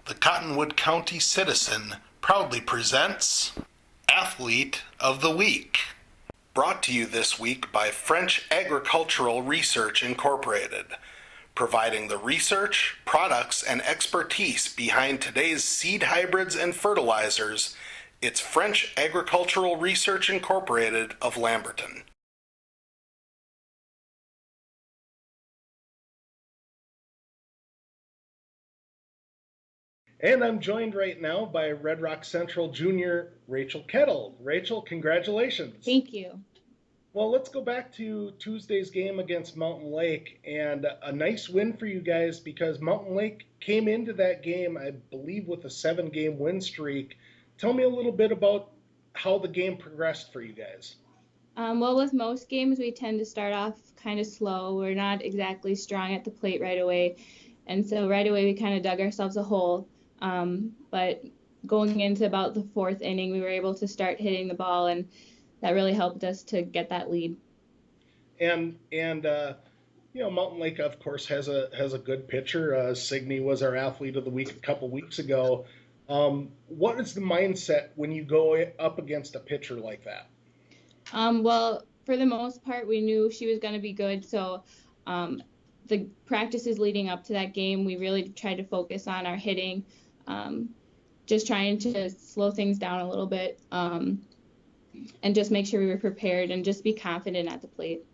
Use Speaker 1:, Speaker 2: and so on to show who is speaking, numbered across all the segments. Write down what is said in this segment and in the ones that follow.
Speaker 1: The Cottonwood County Citizen proudly presents Athlete of the Week. Brought to you this week by French Agricultural Research Incorporated, providing the research, products, and expertise behind today's seed hybrids and fertilizers. It's French Agricultural Research Incorporated of Lamberton.
Speaker 2: And I'm joined right now by Red Rock Central junior Rachel Kedl. Rachel, congratulations.
Speaker 3: Thank you.
Speaker 2: Well, let's go back to Tuesday's game against Mountain Lake, and a nice win for you guys because Mountain Lake came into that game, I believe, with a 7-game win streak. Tell me a little bit about how the game progressed for you guys.
Speaker 3: Well, with most games, we tend to start off kind of slow. We're not exactly strong at the plate right away. And so right away, we kind of dug ourselves a hole. But going into about the fourth inning, we were able to start hitting the ball, and that really helped us to get that lead.
Speaker 2: And Mountain Lake, of course, has a good pitcher. Signey was our athlete of the week a couple weeks ago. What is the mindset when you go up against a pitcher like that?
Speaker 3: Well, for the most part, we knew she was going to be good. So the practices leading up to that game, we really tried to focus on our hitting, just trying to slow things down a little bit, and just make sure we were prepared and just be confident at the plate.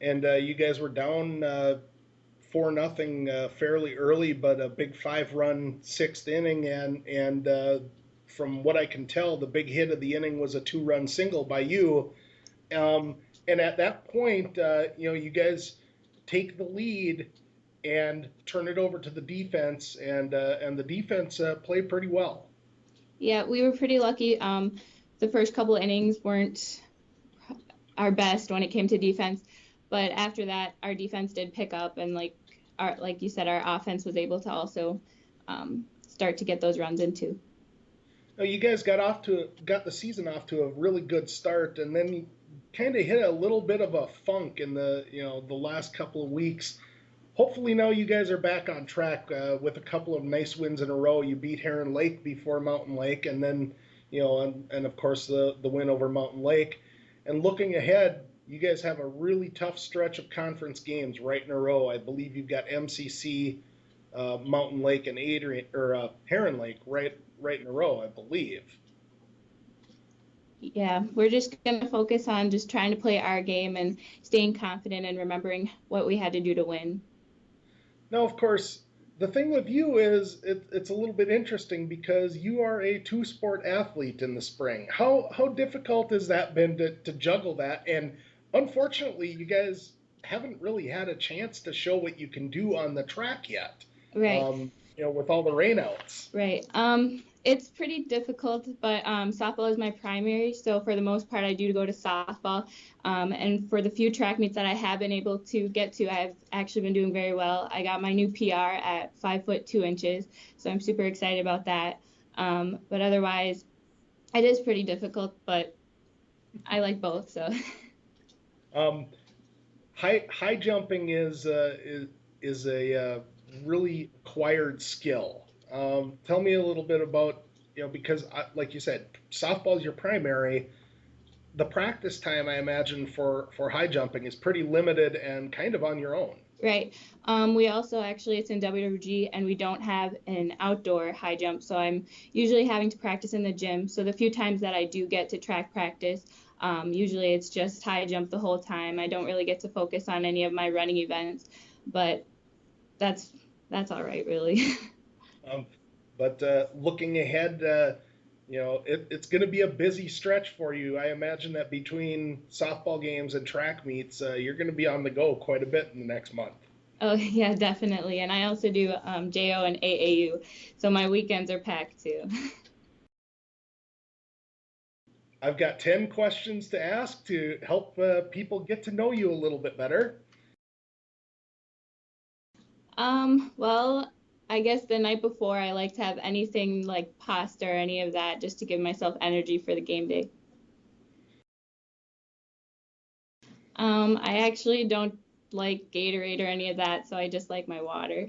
Speaker 2: And you guys were down 4-0 fairly early, but a big 5-run sixth inning, and from what I can tell, the big hit of the inning was a 2-run single by you. And at that point, you guys take the lead and turn it over to the defense, and the defense played pretty well.
Speaker 3: Yeah, we were pretty lucky. The first couple of innings weren't our best when it came to defense, but after that, our defense did pick up, and like you said, our offense was able to also start to get those runs in too.
Speaker 2: Now, you guys got the season off to a really good start, and then you kind of hit a little bit of a funk in the last couple of weeks. Hopefully now you guys are back on track with a couple of nice wins in a row. You beat Heron Lake before Mountain Lake, and then and of course the win over Mountain Lake. And looking ahead, you guys have a really tough stretch of conference games right in a row. I believe you've got MCC, Mountain Lake, and Heron Lake right in a row, I believe.
Speaker 3: Yeah, we're just going to focus on just trying to play our game and staying confident and remembering what we had to do to win.
Speaker 2: Now, of course, the thing with you is it's a little bit interesting because you are a two-sport athlete in the spring. How difficult has that been to juggle that? And unfortunately, you guys haven't really had a chance to show what you can do on the track yet.
Speaker 3: Right.
Speaker 2: With all the rainouts.
Speaker 3: Right. It's pretty difficult, but softball is my primary. So for the most part, I do go to softball. And for the few track meets that I have been able to get to, I've actually been doing very well. I got my new PR at 5'2". So I'm super excited about that. But otherwise, it is pretty difficult, but I like both. So.
Speaker 2: High jumping is a really acquired skill. Tell me a little bit about, because like you said, softball is your primary. The practice time, I imagine, for high jumping is pretty limited and kind of on your own.
Speaker 3: Right. We also it's in WWG, and we don't have an outdoor high jump, so I'm usually having to practice in the gym. So the few times that I do get to track practice, usually it's just high jump the whole time. I don't really get to focus on any of my running events, but that's all right, really.
Speaker 2: But looking ahead, it's going to be a busy stretch for you. I imagine that between softball games and track meets, you're going to be on the go quite a bit in the next month.
Speaker 3: Oh, yeah, definitely. And I also do JO and AAU, so my weekends are packed too.
Speaker 2: I've got 10 questions to ask to help people get to know you a little bit better.
Speaker 3: Well, I guess the night before, I like to have anything like pasta or any of that just to give myself energy for the game day. I actually don't like Gatorade or any of that, so I just like my water.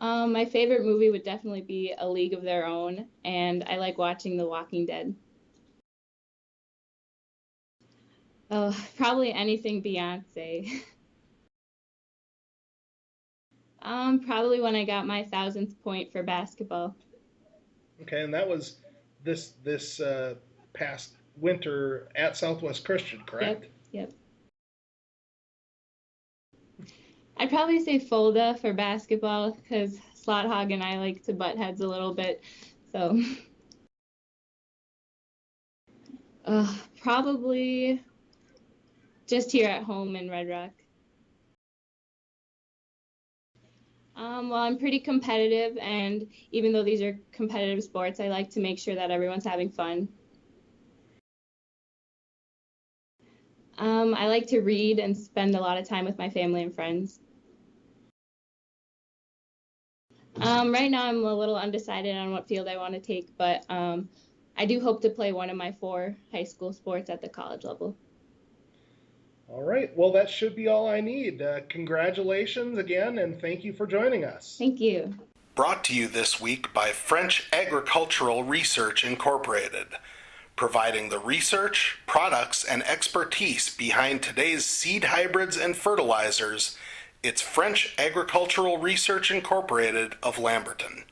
Speaker 3: My favorite movie would definitely be A League of Their Own, and I like watching The Walking Dead. Oh, probably anything Beyonce. Probably when I got my 1,000th point for basketball.
Speaker 2: Okay, and that was this past winter at Southwest Christian, correct?
Speaker 3: Yep. I'd probably say Folda for basketball because Slot Hog and I like to butt heads a little bit. So, probably just here at home in Red Rock. Well, I'm pretty competitive, and even though these are competitive sports, I like to make sure that everyone's having fun. I like to read and spend a lot of time with my family and friends. Right now, I'm a little undecided on what field I want to take, but I do hope to play one of my 4 high school sports at the college level.
Speaker 2: All right. Well, that should be all I need. Congratulations again, and thank you for joining us.
Speaker 3: Thank you.
Speaker 1: Brought to you this week by French Agricultural Research Incorporated, providing the research, products, and expertise behind today's seed hybrids and fertilizers. It's French Agricultural Research Incorporated of Lamberton.